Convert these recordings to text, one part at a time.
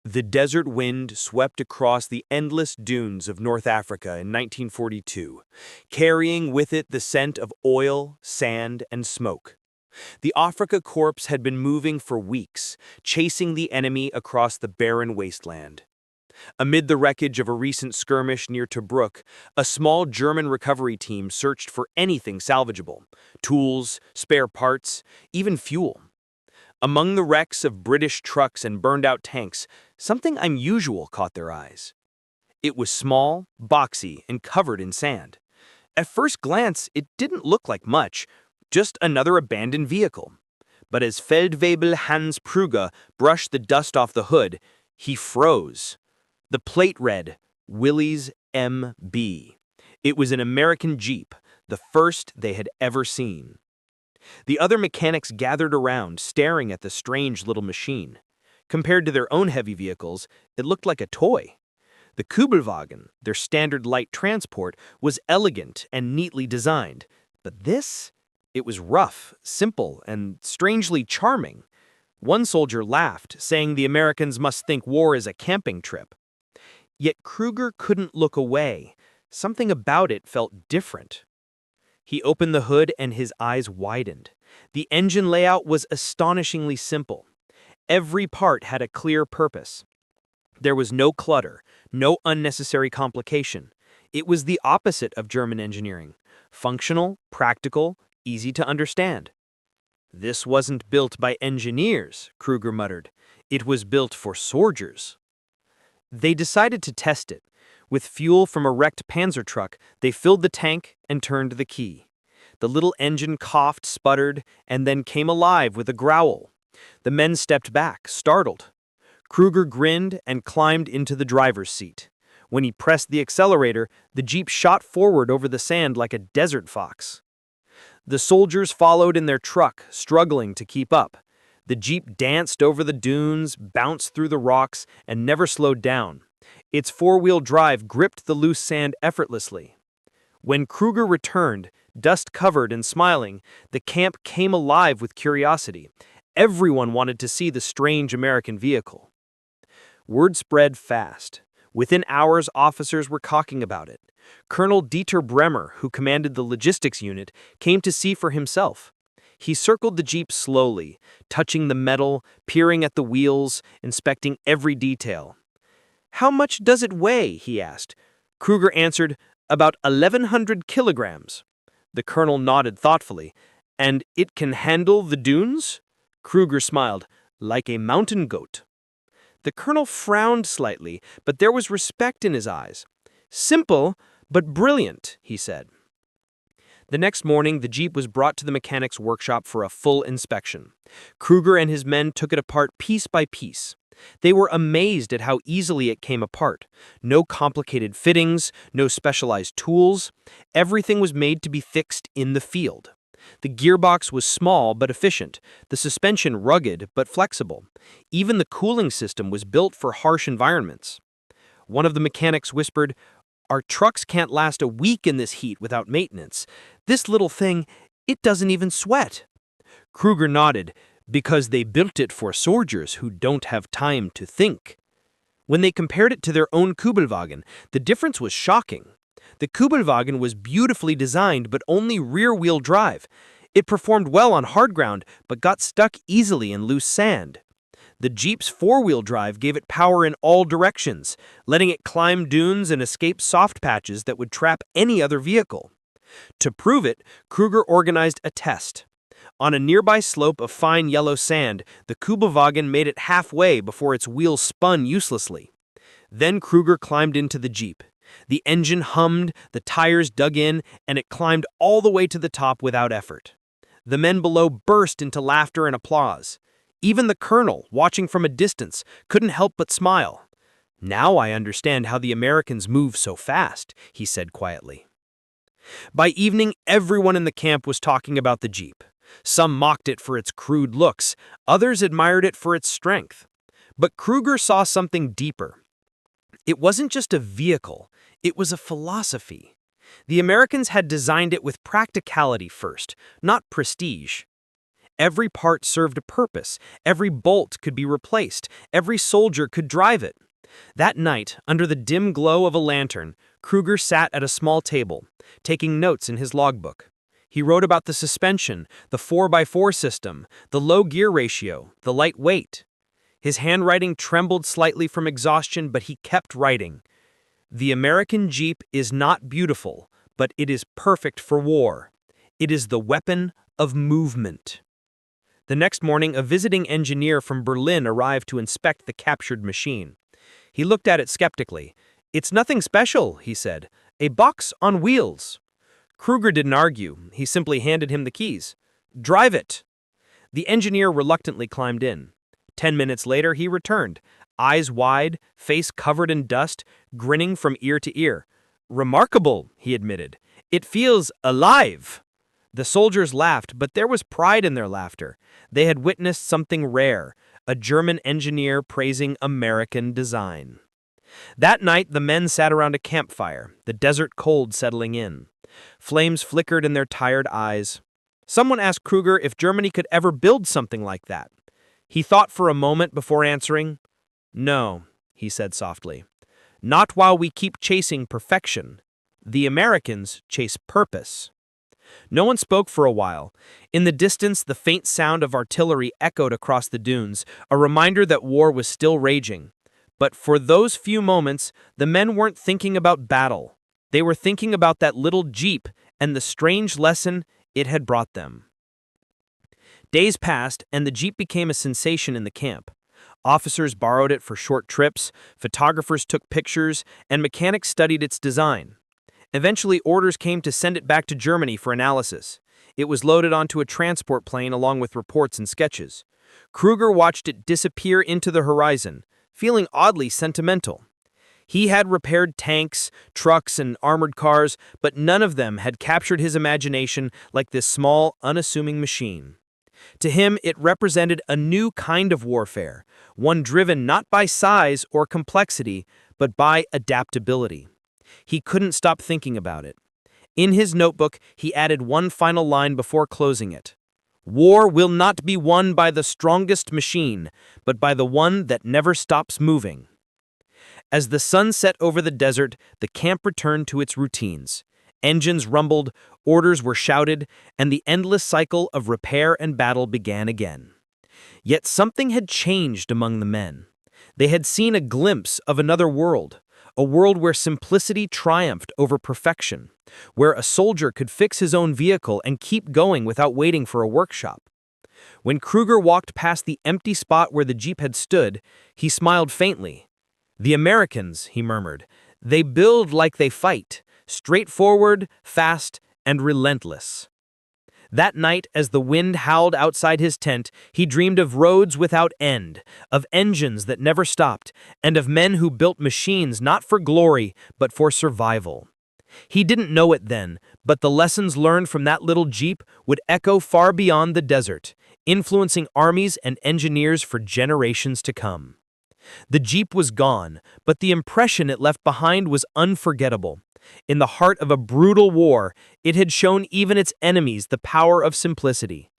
The desert wind swept across the endless dunes of North Africa in 1942, carrying with it the scent of oil, sand, and smoke. The Afrika Korps had been moving for weeks, chasing the enemy across the barren wasteland. Amid the wreckage of a recent skirmish near Tobruk, a small German recovery team searched for anything salvageable: tools, spare parts, even fuel. Among the wrecks of British trucks and burned-out tanks, something unusual caught their eyes. It was small, boxy, and covered in sand. At first glance, it didn't look like much, just another abandoned vehicle. But as Feldwebel Hans Prüger brushed the dust off the hood, he froze. The plate read, Willys MB. It was an American Jeep, the first they had ever seen. The other mechanics gathered around, staring at the strange little machine. Compared to their own heavy vehicles, it looked like a toy. The Kübelwagen, their standard light transport, was elegant and neatly designed. But this? It was rough, simple, and strangely charming. One soldier laughed, saying the Americans must think war is a camping trip. Yet Kruger couldn't look away. Something about it felt different. He opened the hood and his eyes widened. The engine layout was astonishingly simple. Every part had a clear purpose. There was no clutter, no unnecessary complication. It was the opposite of German engineering: functional, practical, easy to understand. This wasn't built by engineers, Kruger muttered. It was built for soldiers. They decided to test it. With fuel from a wrecked Panzer truck, they filled the tank and turned the key. The little engine coughed, sputtered, and then came alive with a growl. The men stepped back, startled. Kruger grinned and climbed into the driver's seat. When he pressed the accelerator, the Jeep shot forward over the sand like a desert fox. The soldiers followed in their truck, struggling to keep up. The Jeep danced over the dunes, bounced through the rocks, and never slowed down. Its four-wheel drive gripped the loose sand effortlessly. When Kruger returned, dust-covered and smiling, the camp came alive with curiosity. Everyone wanted to see the strange American vehicle. Word spread fast. Within hours, officers were talking about it. Colonel Dieter Bremer, who commanded the logistics unit, came to see for himself. He circled the Jeep slowly, touching the metal, peering at the wheels, inspecting every detail. "How much does it weigh?" he asked. Kruger answered, "About 1,100 kilograms." The colonel nodded thoughtfully. "And it can handle the dunes?" Kruger smiled, "Like a mountain goat." The colonel frowned slightly, but there was respect in his eyes. "Simple, but brilliant," he said. The next morning, the Jeep was brought to the mechanic's workshop for a full inspection. Kruger and his men took it apart piece by piece. They were amazed at how easily it came apart. No complicated fittings, no specialized tools. Everything was made to be fixed in the field. The gearbox was small but efficient, the suspension rugged but flexible. Even the cooling system was built for harsh environments. One of the mechanics whispered, "Our trucks can't last a week in this heat without maintenance. This little thing, it doesn't even sweat." Kruger nodded, "Because they built it for soldiers who don't have time to think." When they compared it to their own Kübelwagen, the difference was shocking. The Kübelwagen was beautifully designed but only rear-wheel drive. It performed well on hard ground but got stuck easily in loose sand. The Jeep's four-wheel drive gave it power in all directions, letting it climb dunes and escape soft patches that would trap any other vehicle. To prove it, Kruger organized a test. On a nearby slope of fine yellow sand, the Kübelwagen made it halfway before its wheels spun uselessly. Then Kruger climbed into the Jeep. The engine hummed, the tires dug in, and it climbed all the way to the top without effort. The men below burst into laughter and applause. Even the colonel, watching from a distance, couldn't help but smile. "Now I understand how the Americans move so fast," he said quietly. By evening, everyone in the camp was talking about the Jeep. Some mocked it for its crude looks, others admired it for its strength. But Kruger saw something deeper. It wasn't just a vehicle, it was a philosophy. The Americans had designed it with practicality first, not prestige. Every part served a purpose, every bolt could be replaced, every soldier could drive it. That night, under the dim glow of a lantern, Kruger sat at a small table, taking notes in his logbook. He wrote about the suspension, the 4x4 system, the low gear ratio, the light weight. His handwriting trembled slightly from exhaustion, but he kept writing. The American Jeep is not beautiful, but it is perfect for war. It is the weapon of movement. The next morning, a visiting engineer from Berlin arrived to inspect the captured machine. He looked at it skeptically. "It's nothing special," he said. "A box on wheels." Kruger didn't argue. He simply handed him the keys. "Drive it." The engineer reluctantly climbed in. 10 minutes later, he returned, eyes wide, face covered in dust, grinning from ear to ear. "Remarkable," he admitted. "It feels alive." The soldiers laughed, but there was pride in their laughter. They had witnessed something rare, a German engineer praising American design. That night, the men sat around a campfire, the desert cold settling in. Flames flickered in their tired eyes. Someone asked Kruger if Germany could ever build something like that. He thought for a moment before answering. "No," he said softly. "Not while we keep chasing perfection. The Americans chase purpose." No one spoke for a while. In the distance, the faint sound of artillery echoed across the dunes, a reminder that war was still raging. But for those few moments, the men weren't thinking about battle. They were thinking about that little Jeep and the strange lesson it had brought them. Days passed, and the Jeep became a sensation in the camp. Officers borrowed it for short trips, photographers took pictures, and mechanics studied its design. Eventually, orders came to send it back to Germany for analysis. It was loaded onto a transport plane along with reports and sketches. Kruger watched it disappear into the horizon, feeling oddly sentimental. He had repaired tanks, trucks, and armored cars, but none of them had captured his imagination like this small, unassuming machine. To him, it represented a new kind of warfare, one driven not by size or complexity, but by adaptability. He couldn't stop thinking about it. In his notebook, he added one final line before closing it. "War will not be won by the strongest machine, but by the one that never stops moving." As the sun set over the desert, the camp returned to its routines. Engines rumbled, orders were shouted, and the endless cycle of repair and battle began again. Yet something had changed among the men. They had seen a glimpse of another world, a world where simplicity triumphed over perfection, where a soldier could fix his own vehicle and keep going without waiting for a workshop. When Kruger walked past the empty spot where the Jeep had stood, he smiled faintly. "The Americans," he murmured, "they build like they fight, straightforward, fast, and relentless." That night, as the wind howled outside his tent, he dreamed of roads without end, of engines that never stopped, and of men who built machines not for glory, but for survival. He didn't know it then, but the lessons learned from that little Jeep would echo far beyond the desert, influencing armies and engineers for generations to come. The Jeep was gone, but the impression it left behind was unforgettable. In the heart of a brutal war, it had shown even its enemies the power of simplicity.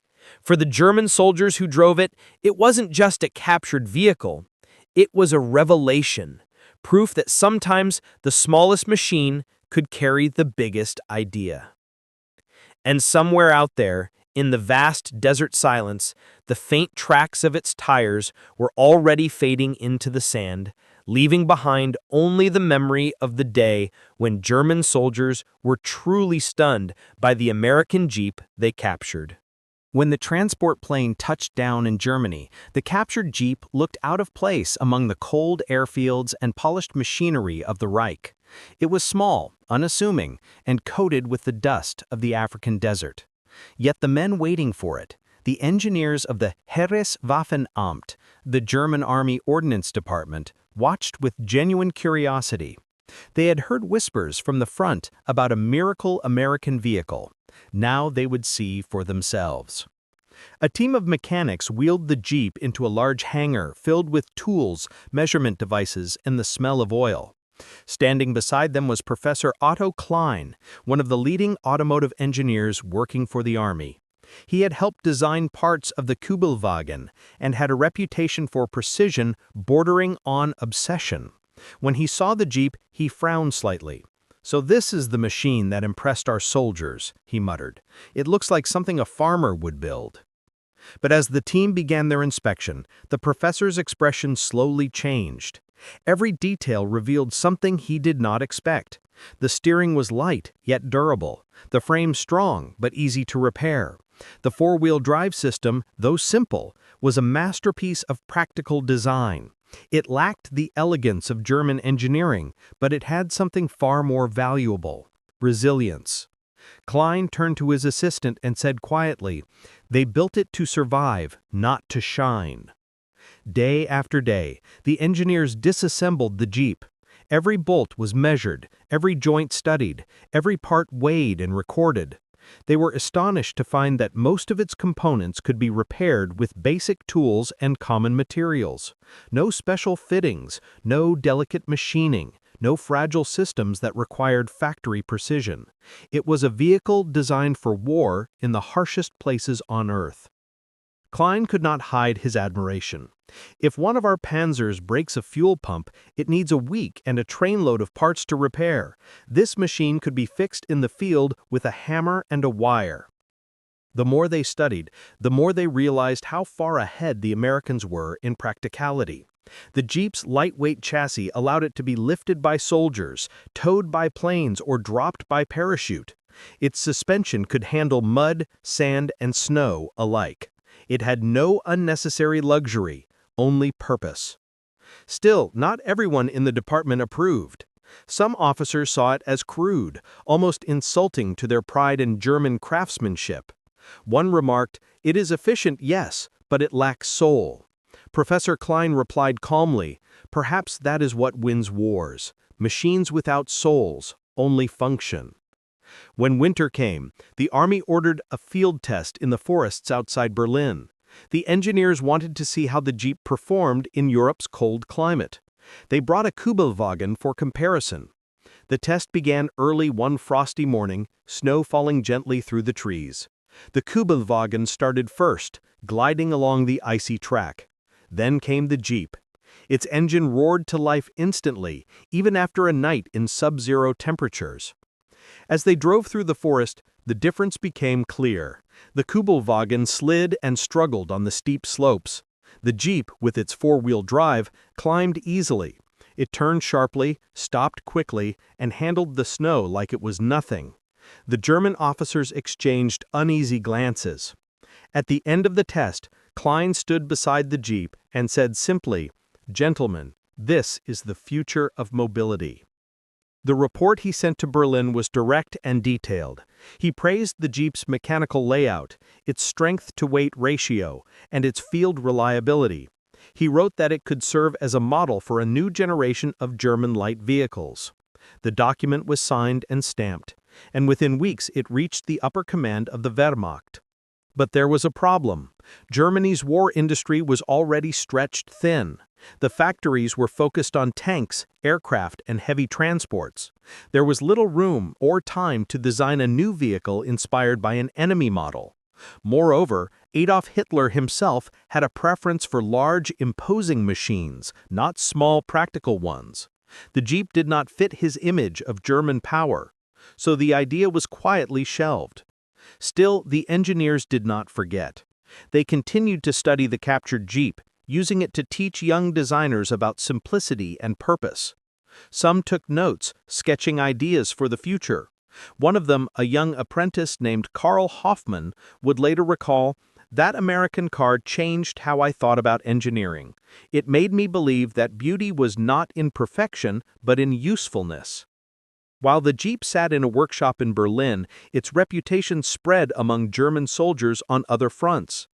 For the German soldiers who drove it, it wasn't just a captured vehicle. It was a revelation, proof that sometimes the smallest machine could carry the biggest idea. And somewhere out there, in the vast desert silence, the faint tracks of its tires were already fading into the sand, leaving behind only the memory of the day when German soldiers were truly stunned by the American Jeep they captured. When the transport plane touched down in Germany, the captured Jeep looked out of place among the cold airfields and polished machinery of the Reich. It was small, unassuming, and coated with the dust of the African desert. Yet the men waiting for it, the engineers of the Heereswaffenamt, the German Army Ordnance Department, watched with genuine curiosity. They had heard whispers from the front about a miracle American vehicle. Now they would see for themselves. A team of mechanics wheeled the Jeep into a large hangar filled with tools, measurement devices, and the smell of oil. Standing beside them was Professor Otto Klein, one of the leading automotive engineers working for the Army. He had helped design parts of the Kübelwagen and had a reputation for precision bordering on obsession. When he saw the Jeep, he frowned slightly. "So this is the machine that impressed our soldiers," he muttered. "It looks like something a farmer would build." But as the team began their inspection, the professor's expression slowly changed. Every detail revealed something he did not expect. The steering was light, yet durable. The frame strong, but easy to repair. The four-wheel drive system, though simple, was a masterpiece of practical design. It lacked the elegance of German engineering, but it had something far more valuable: resilience. Klein turned to his assistant and said quietly, "They built it to survive, not to shine." Day after day, the engineers disassembled the Jeep. Every bolt was measured, every joint studied, every part weighed and recorded. They were astonished to find that most of its components could be repaired with basic tools and common materials. No special fittings, no delicate machining, no fragile systems that required factory precision. It was a vehicle designed for war in the harshest places on Earth. Klein could not hide his admiration. "If one of our panzers breaks a fuel pump, it needs a week and a trainload of parts to repair. This machine could be fixed in the field with a hammer and a wire." The more they studied, the more they realized how far ahead the Americans were in practicality. The Jeep's lightweight chassis allowed it to be lifted by soldiers, towed by planes, or dropped by parachute. Its suspension could handle mud, sand, and snow alike. It had no unnecessary luxury, only purpose. Still, not everyone in the department approved. Some officers saw it as crude, almost insulting to their pride in German craftsmanship. One remarked, "It is efficient, yes, but it lacks soul." Professor Klein replied calmly, "Perhaps that is what wins wars. Machines without souls, only function." When winter came, the army ordered a field test in the forests outside Berlin. The engineers wanted to see how the Jeep performed in Europe's cold climate. They brought a Kübelwagen for comparison. The test began early one frosty morning, snow falling gently through the trees. The Kübelwagen started first, gliding along the icy track. Then came the Jeep. Its engine roared to life instantly, even after a night in sub-zero temperatures. As they drove through the forest, the difference became clear. The Kübelwagen slid and struggled on the steep slopes. The Jeep, with its four-wheel drive, climbed easily. It turned sharply, stopped quickly, and handled the snow like it was nothing. The German officers exchanged uneasy glances. At the end of the test, Klein stood beside the Jeep and said simply, "Gentlemen, this is the future of mobility." The report he sent to Berlin was direct and detailed. He praised the Jeep's mechanical layout, its strength-to-weight ratio, and its field reliability. He wrote that it could serve as a model for a new generation of German light vehicles. The document was signed and stamped, and within weeks it reached the upper command of the Wehrmacht. But there was a problem. Germany's war industry was already stretched thin. The factories were focused on tanks, aircraft, and heavy transports. There was little room or time to design a new vehicle inspired by an enemy model. Moreover, Adolf Hitler himself had a preference for large, imposing machines, not small, practical ones. The Jeep did not fit his image of German power, so the idea was quietly shelved. Still, the engineers did not forget. They continued to study the captured Jeep, using it to teach young designers about simplicity and purpose. Some took notes, sketching ideas for the future. One of them, a young apprentice named Karl Hoffmann, would later recall, "That American car changed how I thought about engineering. It made me believe that beauty was not in perfection, but in usefulness." While the Jeep sat in a workshop in Berlin, its reputation spread among German soldiers on other fronts.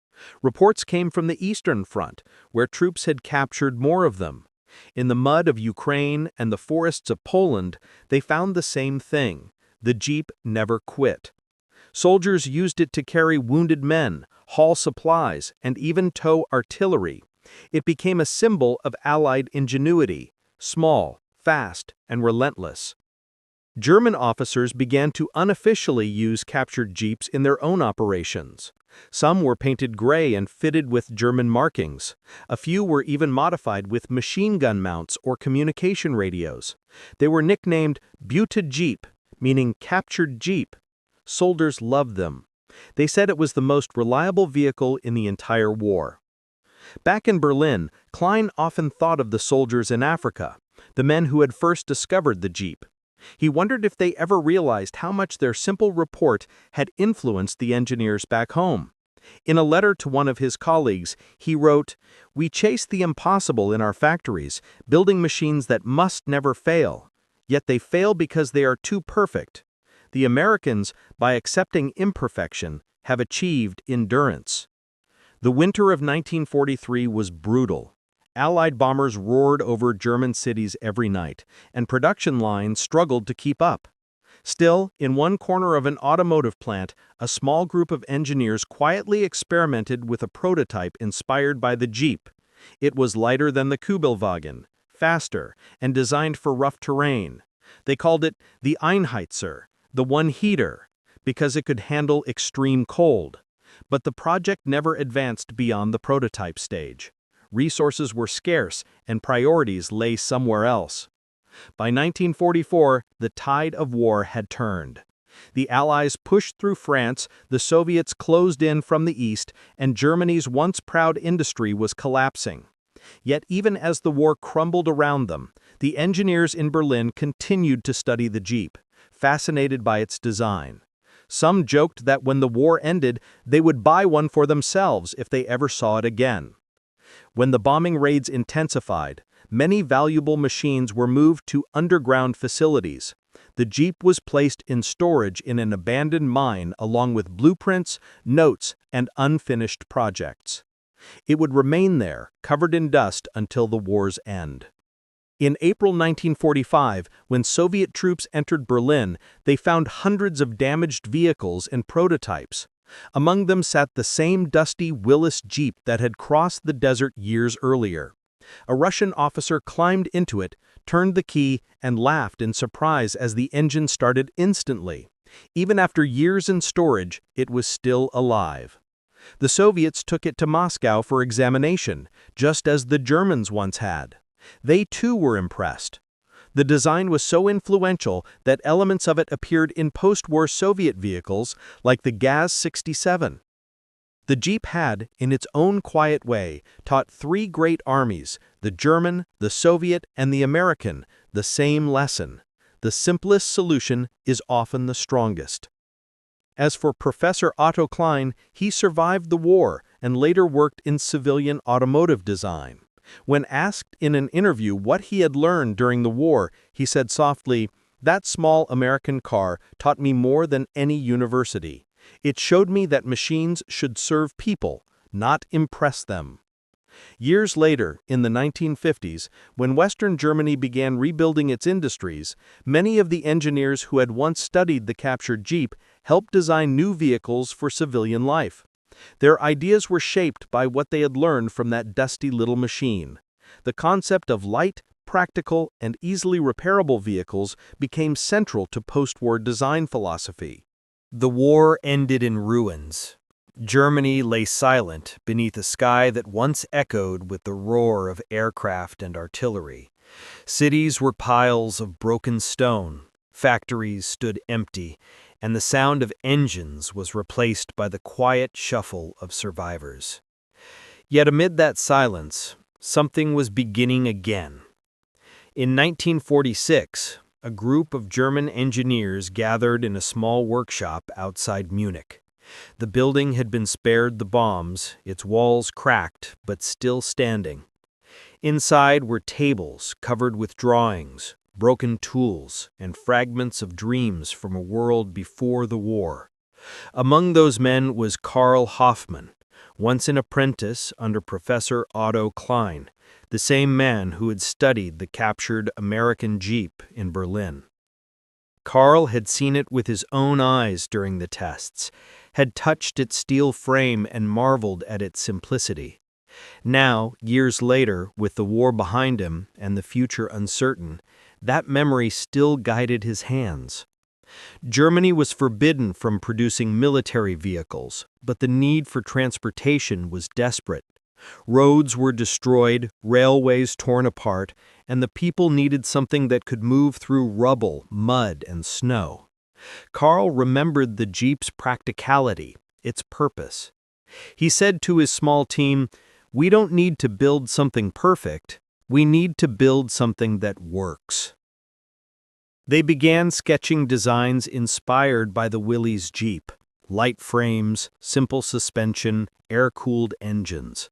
Reports came from the Eastern Front, where troops had captured more of them. In the mud of Ukraine and the forests of Poland, they found the same thing: the Jeep never quit. Soldiers used it to carry wounded men, haul supplies, and even tow artillery. It became a symbol of Allied ingenuity: small, fast, and relentless. German officers began to unofficially use captured Jeeps in their own operations. Some were painted gray and fitted with German markings. A few were even modified with machine gun mounts or communication radios. They were nicknamed Bute Jeep, meaning captured Jeep. Soldiers loved them. They said it was the most reliable vehicle in the entire war. Back in Berlin, Klein often thought of the soldiers in Africa, the men who had first discovered the Jeep. He wondered if they ever realized how much their simple report had influenced the engineers back home. In a letter to one of his colleagues, he wrote, "We chase the impossible in our factories, building machines that must never fail. Yet they fail because they are too perfect. The Americans, by accepting imperfection, have achieved endurance." The winter of 1943 was brutal. Allied bombers roared over German cities every night, and production lines struggled to keep up. Still, in one corner of an automotive plant, a small group of engineers quietly experimented with a prototype inspired by the Jeep. It was lighter than the Kübelwagen, faster, and designed for rough terrain. They called it the Einheitser, the one-heater, because it could handle extreme cold. But the project never advanced beyond the prototype stage. Resources were scarce, and priorities lay somewhere else. By 1944, the tide of war had turned. The Allies pushed through France, the Soviets closed in from the east, and Germany's once proud industry was collapsing. Yet even as the war crumbled around them, the engineers in Berlin continued to study the Jeep, fascinated by its design. Some joked that when the war ended, they would buy one for themselves if they ever saw it again. When the bombing raids intensified, many valuable machines were moved to underground facilities. The Jeep was placed in storage in an abandoned mine along with blueprints, notes, and unfinished projects. It would remain there, covered in dust, until the war's end. In April 1945, when Soviet troops entered Berlin, they found hundreds of damaged vehicles and prototypes. Among them sat the same dusty Willys Jeep that had crossed the desert years earlier. A Russian officer climbed into it, turned the key, and laughed in surprise as the engine started instantly. Even after years in storage, it was still alive. The Soviets took it to Moscow for examination, just as the Germans once had. They too were impressed. The design was so influential that elements of it appeared in post-war Soviet vehicles like the Gaz-67. The Jeep had, in its own quiet way, taught three great armies, the German, the Soviet, and the American, the same lesson. The simplest solution is often the strongest. As for Professor Otto Klein, he survived the war and later worked in civilian automotive design. When asked in an interview what he had learned during the war, he said softly, "That small American car taught me more than any university. It showed me that machines should serve people, not impress them." Years later, in the 1950s, when Western Germany began rebuilding its industries, many of the engineers who had once studied the captured Jeep helped design new vehicles for civilian life. Their ideas were shaped by what they had learned from that dusty little machine. The concept of light, practical, and easily repairable vehicles became central to post-war design philosophy. The war ended in ruins. Germany lay silent beneath a sky that once echoed with the roar of aircraft and artillery. Cities were piles of broken stone, factories stood empty, and the sound of engines was replaced by the quiet shuffle of survivors. Yet amid that silence, something was beginning again. In 1946, a group of German engineers gathered in a small workshop outside Munich. The building had been spared the bombs, its walls cracked but still standing. Inside were tables covered with drawings, broken tools, and fragments of dreams from a world before the war. Among those men was Karl Hoffmann, once an apprentice under Professor Otto Klein, the same man who had studied the captured American Jeep in Berlin. Karl had seen it with his own eyes during the tests, had touched its steel frame and marveled at its simplicity. Now, years later, with the war behind him and the future uncertain, that memory still guided his hands. Germany was forbidden from producing military vehicles, but the need for transportation was desperate. Roads were destroyed, railways torn apart, and the people needed something that could move through rubble, mud, and snow. Karl remembered the Jeep's practicality, its purpose. He said to his small team, "We don't need to build something perfect, we need to build something that works." They began sketching designs inspired by the Willys Jeep: light frames, simple suspension, air-cooled engines.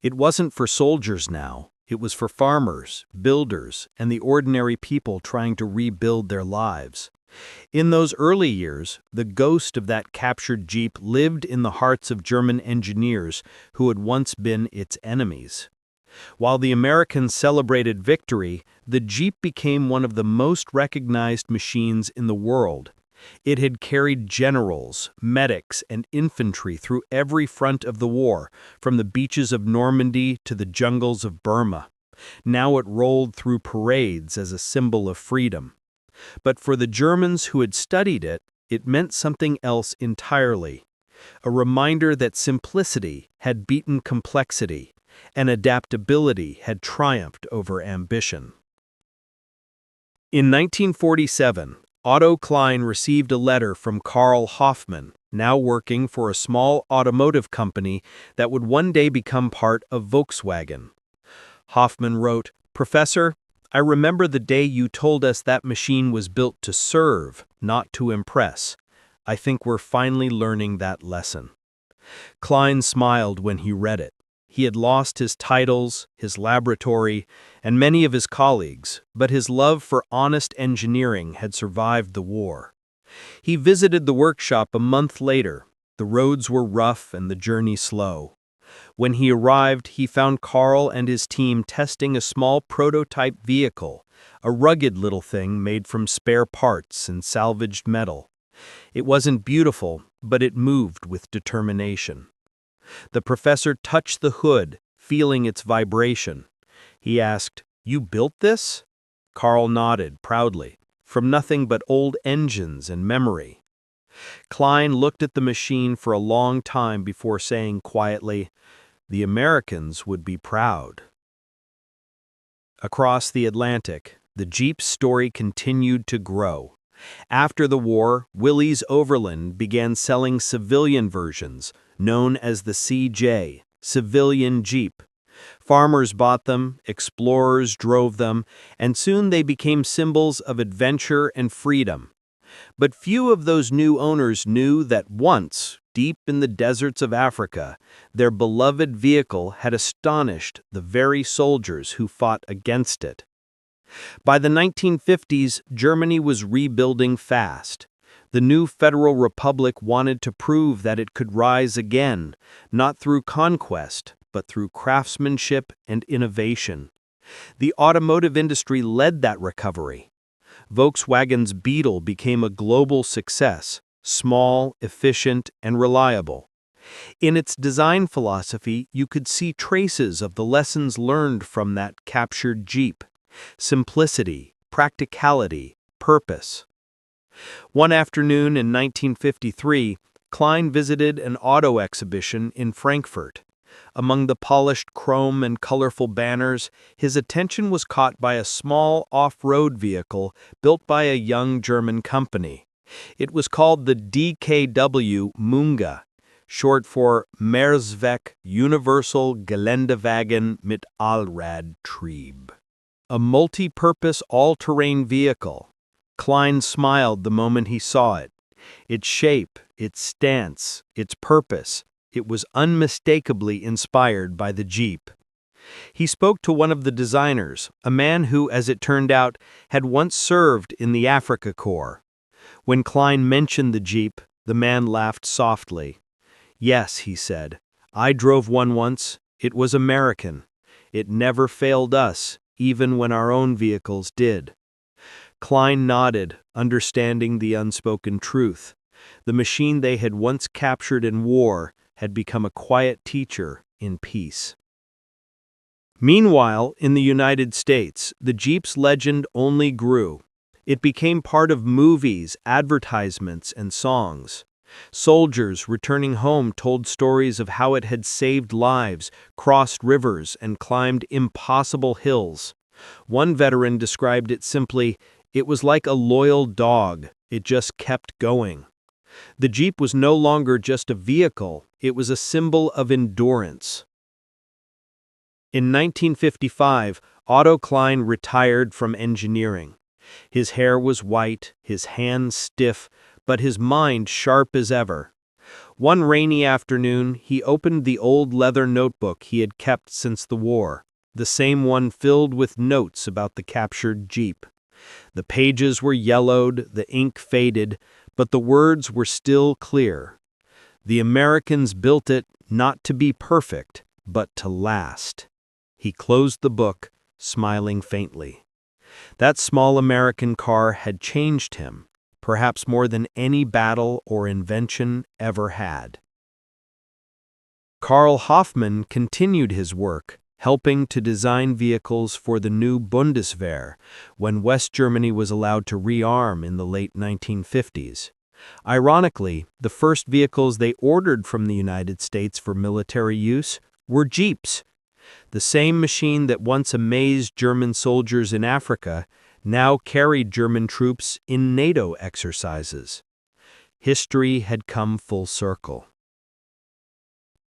It wasn't for soldiers now, it was for farmers, builders, and the ordinary people trying to rebuild their lives. In those early years, the ghost of that captured Jeep lived in the hearts of German engineers who had once been its enemies. While the Americans celebrated victory, the Jeep became one of the most recognized machines in the world. It had carried generals, medics, and infantry through every front of the war, from the beaches of Normandy to the jungles of Burma. Now it rolled through parades as a symbol of freedom. But for the Germans who had studied it, it meant something else entirely. A reminder that simplicity had beaten complexity, and adaptability had triumphed over ambition. In 1947, Otto Klein received a letter from Karl Hoffmann, now working for a small automotive company that would one day become part of Volkswagen. Hoffmann wrote, "Professor, I remember the day you told us that machine was built to serve, not to impress. I think we're finally learning that lesson." Klein smiled when he read it. He had lost his titles, his laboratory, and many of his colleagues, but his love for honest engineering had survived the war. He visited the workshop a month later. The roads were rough and the journey slow. When he arrived, he found Karl and his team testing a small prototype vehicle, a rugged little thing made from spare parts and salvaged metal. It wasn't beautiful, but it moved with determination. The professor touched the hood, feeling its vibration. He asked, "You built this?" Karl nodded proudly, from nothing but old engines and memory. Klein looked at the machine for a long time before saying quietly, "The Americans would be proud." Across the Atlantic, the Jeep's story continued to grow. After the war, Willys Overland began selling civilian versions, known as the CJ, Civilian Jeep. Farmers bought them, explorers drove them, and soon they became symbols of adventure and freedom. But few of those new owners knew that once, deep in the deserts of Africa, their beloved vehicle had astonished the very soldiers who fought against it. By the 1950s, Germany was rebuilding fast. The new Federal Republic wanted to prove that it could rise again, not through conquest, but through craftsmanship and innovation. The automotive industry led that recovery. Volkswagen's Beetle became a global success, small, efficient, and reliable. In its design philosophy, you could see traces of the lessons learned from that captured Jeep: simplicity, practicality, purpose. One afternoon in 1953, Klein visited an auto exhibition in Frankfurt. Among the polished chrome and colorful banners, his attention was caught by a small off-road vehicle built by a young German company. It was called the DKW Munga, short for Mehrzweck Universal Geländewagen mit Allradtrieb. A multi-purpose all-terrain vehicle. Klein smiled the moment he saw it. Its shape, its stance, its purpose, it was unmistakably inspired by the Jeep. He spoke to one of the designers, a man who, as it turned out, had once served in the Afrika Korps. When Klein mentioned the Jeep, the man laughed softly. "Yes," he said, "I drove one once. It was American. It never failed us, even when our own vehicles did." Klein nodded, understanding the unspoken truth. The machine they had once captured in war had become a quiet teacher in peace. Meanwhile, in the United States, the Jeep's legend only grew. It became part of movies, advertisements, and songs. Soldiers returning home told stories of how it had saved lives, crossed rivers, and climbed impossible hills. One veteran described it simply, "It was like a loyal dog, it just kept going." The Jeep was no longer just a vehicle, it was a symbol of endurance. In 1955, Otto Klein retired from engineering. His hair was white, his hands stiff, but his mind sharp as ever. One rainy afternoon, he opened the old leather notebook he had kept since the war, the same one filled with notes about the captured Jeep. The pages were yellowed, the ink faded, but the words were still clear. The Americans built it not to be perfect, but to last. He closed the book, smiling faintly. That small American car had changed him, perhaps more than any battle or invention ever had. Karl Hoffmann continued his work, helping to design vehicles for the new Bundeswehr when West Germany was allowed to rearm in the late 1950s. Ironically, the first vehicles they ordered from the United States for military use were Jeeps. The same machine that once amazed German soldiers in Africa now carried German troops in NATO exercises. History had come full circle.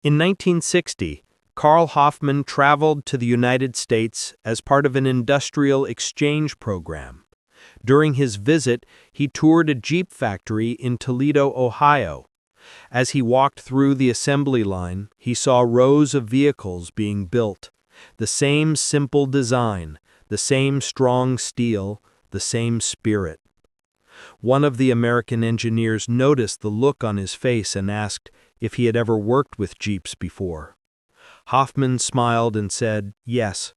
In 1960, Karl Hoffmann traveled to the United States as part of an industrial exchange program. During his visit, he toured a Jeep factory in Toledo, Ohio. As he walked through the assembly line, he saw rows of vehicles being built. The same simple design, the same strong steel, the same spirit. One of the American engineers noticed the look on his face and asked if he had ever worked with Jeeps before. Hoffmann smiled and said, "Yes,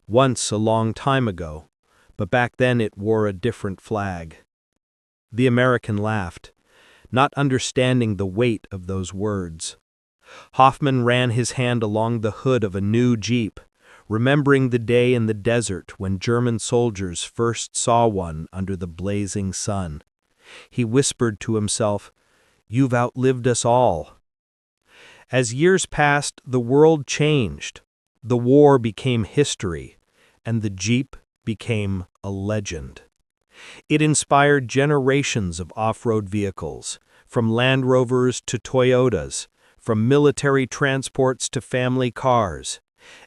once a long time ago, but back then it wore a different flag." The American laughed, not understanding the weight of those words. Hoffmann ran his hand along the hood of a new Jeep, remembering the day in the desert when German soldiers first saw one under the blazing sun. He whispered to himself, "You've outlived us all." As years passed, the world changed. The war became history, and the Jeep became a legend. It inspired generations of off-road vehicles, from Land Rovers to Toyotas, from military transports to family cars.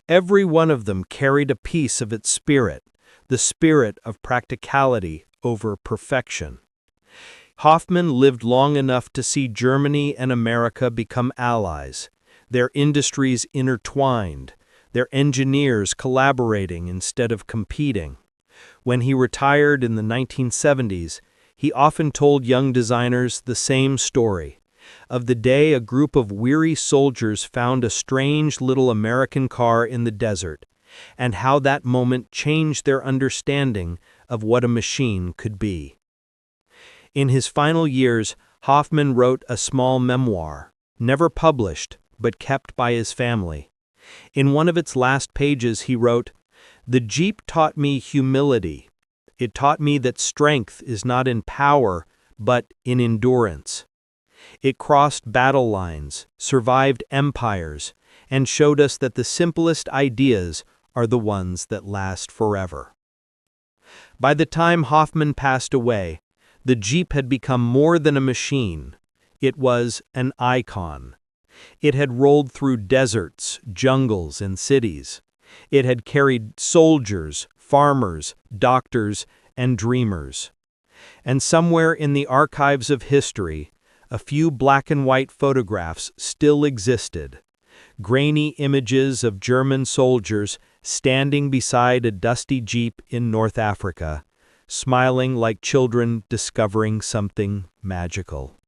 Every one of them carried a piece of its spirit, the spirit of practicality over perfection. Hoffmann lived long enough to see Germany and America become allies, their industries intertwined, their engineers collaborating instead of competing. When he retired in the 1970s, he often told young designers the same story, of the day a group of weary soldiers found a strange little American car in the desert, and how that moment changed their understanding of what a machine could be. In his final years, Hoffmann wrote a small memoir, never published, but kept by his family. In one of its last pages he wrote, "The Jeep taught me humility. It taught me that strength is not in power, but in endurance. It crossed battle lines, survived empires, and showed us that the simplest ideas are the ones that last forever." By the time Hoffmann passed away, the Jeep had become more than a machine. It was an icon. It had rolled through deserts, jungles, and cities. It had carried soldiers, farmers, doctors, and dreamers. And somewhere in the archives of history, a few black and white photographs still existed. Grainy images of German soldiers standing beside a dusty Jeep in North Africa, smiling like children discovering something magical.